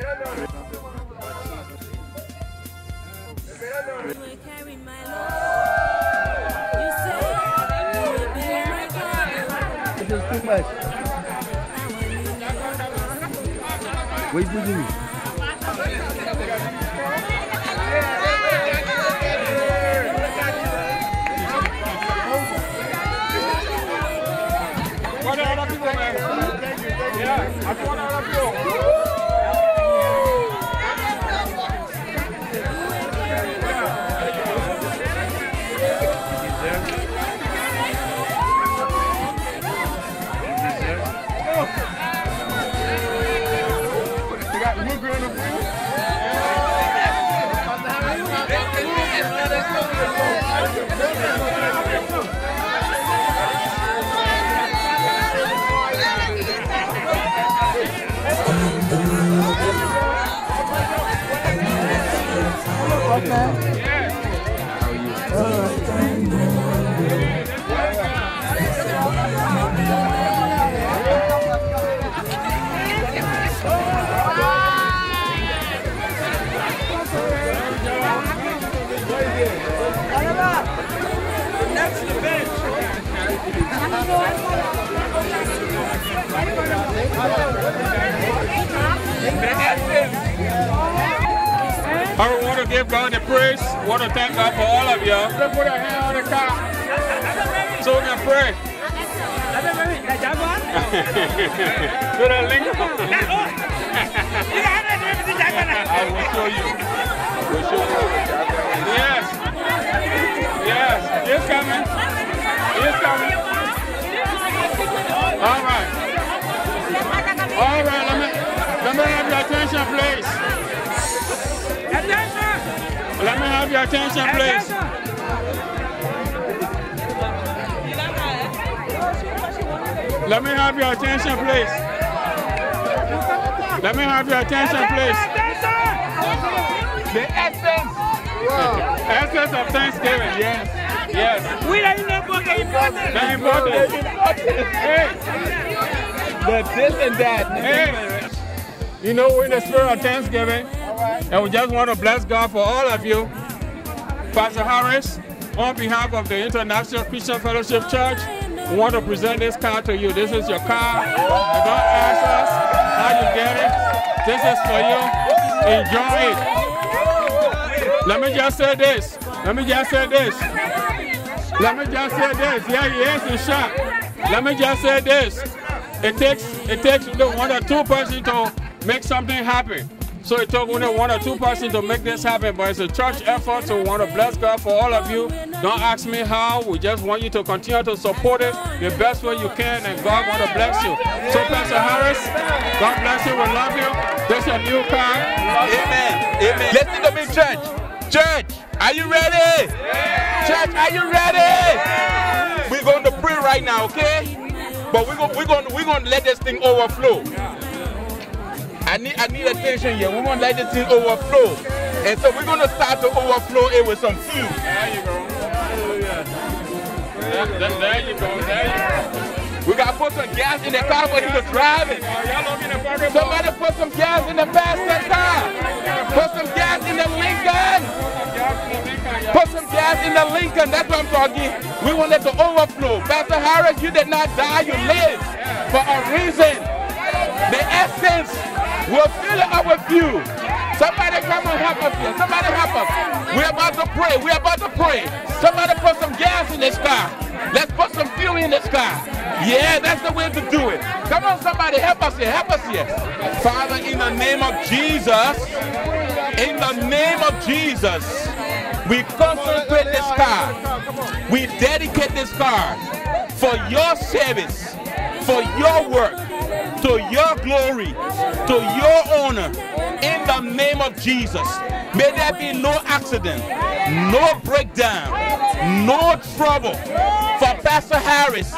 This is too much. Wait, what do you mean? What are other people, man? Yeah, I want other people. I want to give God the praise. I want to thank God for all of you. Let's put our hand on the car so we can pray. To the link. I will show you. We'll show you. Yes. Yes. It's coming. It's coming. All right. All right. Let me have your attention, please. Let me have your attention, please. Let me have your attention, please. Let me have your attention, please. The essence. Essence of Thanksgiving, yes. Yes. We don't know what the important. Very important. Hey. But this and that. Hey. You know, we're in the spirit of Thanksgiving. And we just want to bless God for all of you. Pastor Harris, on behalf of the International Christian Fellowship Church, we want to present this card to you. This is your card. And don't ask us how you get it. This is for you. Enjoy it. Let me just say this. Let me just say this. Let me just say this. Yeah, he is in shock. Let me just say this. It takes one or two persons to make something happen. So it took only one or two persons to make this happen, but it's a church effort, so we want to bless God for all of you. Don't ask me how, we just want you to continue to support it the best way you can, and God want to bless you. So Pastor Harris, God bless you, we love you. This is a new card. Amen. Amen. Listen to me, church. Church, are you ready? Yeah. Church, are you ready? Yeah. We're going to pray right now, okay? But we're going to let this thing overflow. I need attention here. We want to let this thing overflow. And so we're going to start to overflow it with some fuel. There you go. Hallelujah. There you go. There you go. We got to put some gas in the car for you to drive it. Somebody put some gas in the passenger car. Put some gas in the Lincoln. Put some gas in the Lincoln. That's what I'm talking. We want it to overflow. Pastor Harris, you did not die. You lived for a reason. The essence will fill it up with you. Somebody come and help us here. Somebody help us. We're about to pray. We're about to pray. Somebody put some gas in this car. Let's put some fuel in this car. Yeah, that's the way to do it. Come on, somebody help us here. Help us here. Father, in the name of Jesus, in the name of Jesus, we consecrate this car. We dedicate this car for your service, for your work, to your glory, to your honor, in the name of Jesus. May there be no accident, no breakdown, no trouble for Pastor Harris,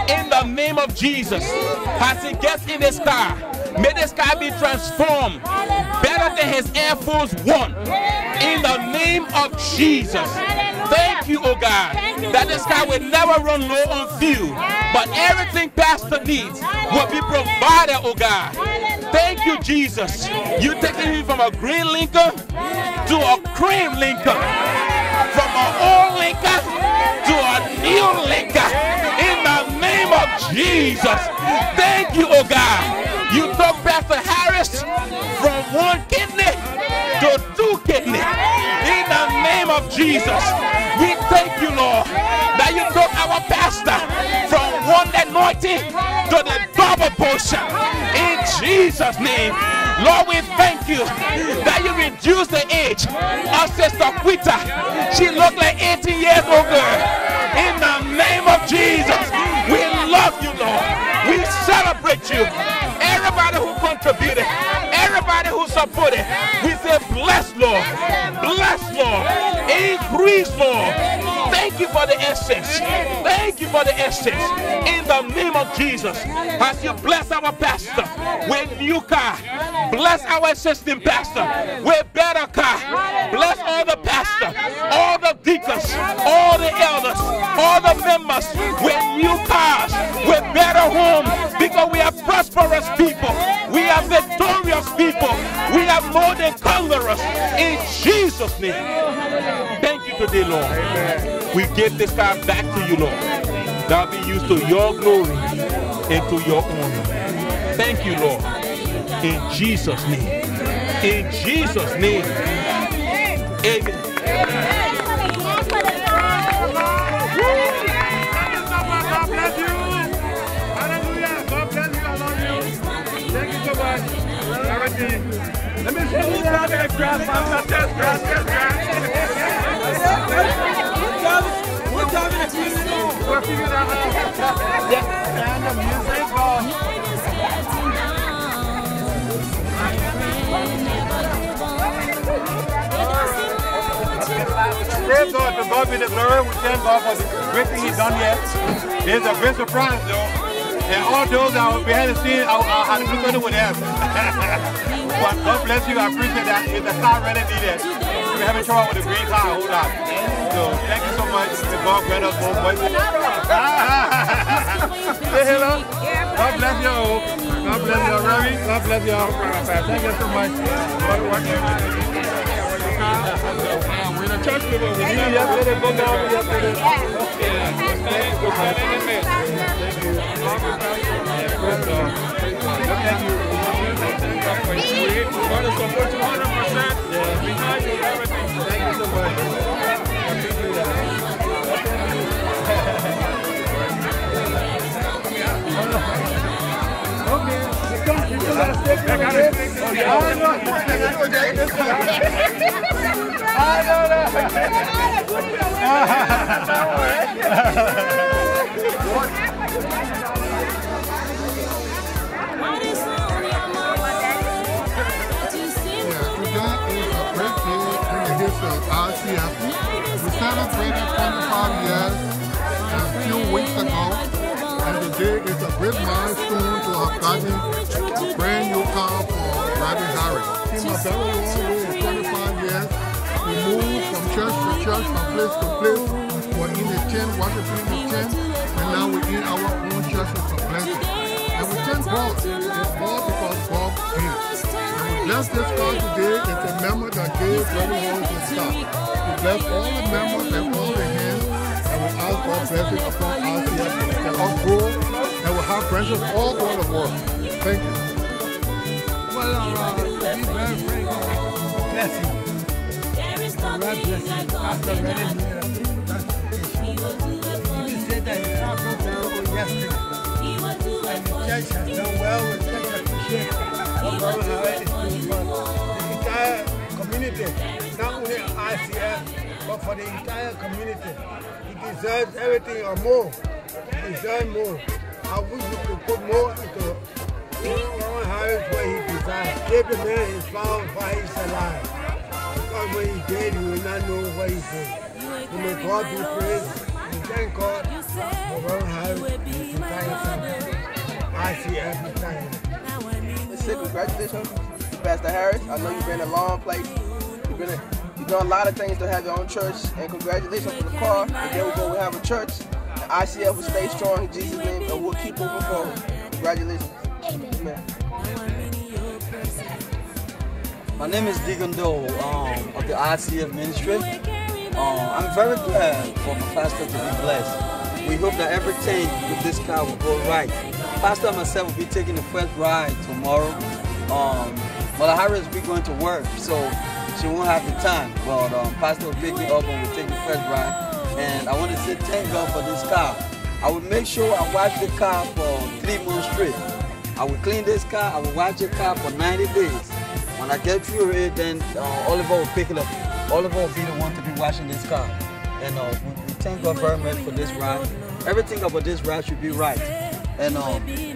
in the name of Jesus. As he gets in this car, may this car be transformed better than his Air Force One, in the name of Jesus. Thank you, oh God, that this guy will never run low on fuel, but everything Pastor needs will be provided, oh God. Thank you, Jesus. You taking him from a green Lincoln to a cream Lincoln, from an old Lincoln to a new Lincoln, in the name of Jesus. Thank you, oh God. You took Pastor Harris from 1 kidney to 2 kidney, in the name of Jesus. We thank you, Lord, that you took our pastor from 1 anointing to the double portion, in Jesus' name. Lord, we thank you that you reduced the age of Sister Quita. She looked like 18 years old girl. In the name of Jesus, we love you, Lord. We celebrate you. Everybody who contributed, everybody who supported, we say bless, Lord. Bless, Lord. Increase, Lord. Thank you for the essence. Thank you for the essence. In the name of Jesus, as you bless our pastor with new car, bless our assistant pastor with better car, bless all the pastors, all the deacons, all the elders, all the members with new cars, with better homes, because we are prosperous people, we are victorious people, we are more than conquerors, in Jesus' name. Thank you today, Lord. Amen. We give this car back to you, Lord. That will be used to your glory and to your honor. Thank you, Lord. In Jesus' name. In Jesus' name. Amen. God bless you. Hallelujah. God bless you. I love you. Thank you so much. Everything. Let me see who's got that grass. What time is it? We're figuring that out. Yes. And the music. Praise God, to God be the glory. We thank God for the great thing He's done here. There's a great surprise, though. And all those that were behind the scenes, I'll have to look at it with them. But God bless you. I appreciate that. It's a car really needed. We're having trouble with the green car. Hold on. So thank you so much. May God grant us more voices. Say hello. God bless you. God bless you, Ravi. God bless you. Thank you so much. God bless you. We're in a church people. We see you yesterday. Go down yesterday. We're standing in the midst. Thank you. Thank you. We're going to support you 100%. Behind you, everything. Thank you so much. I appreciate that. Okay. You got to stick with it. RCF. We celebrated 25 years a few weeks ago, and today is a great milestone to have gotten a brand new car for Rabbi Harris. See, my brother long way 25 years. We moved from church to church, from place to place. We're in the tent, worshiping the tent, and now we're in our own church with a blessing. And we thank God. It's God because God gave. Bless this car today. It's a member that gave Rabbi Harris his car. We bless all the members and all the hands, and we ask God blessing upon RCF and all grow, and we'll have branches all over the world. Thank you. Well, be very grateful. Bless you. God bless you. Pastor Ready here. He said that he traveled down yesterday, and the church has done well. We just appreciate what Brother Harris is doing for the entire community, not only ICF, but for the entire community. He deserves everything or more. He deserves more. I wish we could put more into Brother Harris where he deserves. If the man is found while he's alive, because when he's dead, he will not know what he's doing. So may God be praised. We thank God for Brother Harris and his entire family. ICF entire. Let's say congratulations to Pastor Harris. I know you've been a long place. You've You've done a lot of things to have your own church, and congratulations for the car. And there we go, we have a church. The ICF will stay strong in Jesus' name, and we'll keep moving forward. Congratulations. Amen. My name is Deacon Doe of the ICF ministry. I'm very glad for my pastor to be blessed. We hope that everything with this car will go right. Pastor and myself will be taking the first ride tomorrow. Mother Harris will be going to work, so she won't have the time. But Pastor will pick me up and we'll take the first ride. And I want to say thank God for this car. I will make sure I wash the car for 3 months straight. I will clean this car, I will wash the car for 90 days. When I get through it, then Oliver will pick it up. Oliver will be the one to be washing this car. And we thank God very much for this ride. Everything about this ride should be right. And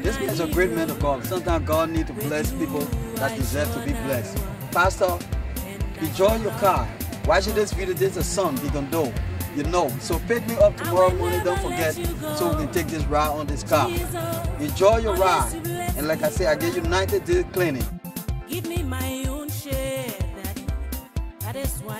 this man is a great man of God. Sometimes God needs to bless people that deserve to be blessed. Pastor, enjoy your car. Watching this video, there's a son, Deacon Doe. You know. So pick me up tomorrow morning, don't forget, so we can take this ride on this car. Enjoy your ride. And like I said, I give you 90 days cleaning. Give me my own share, Daddy. That is why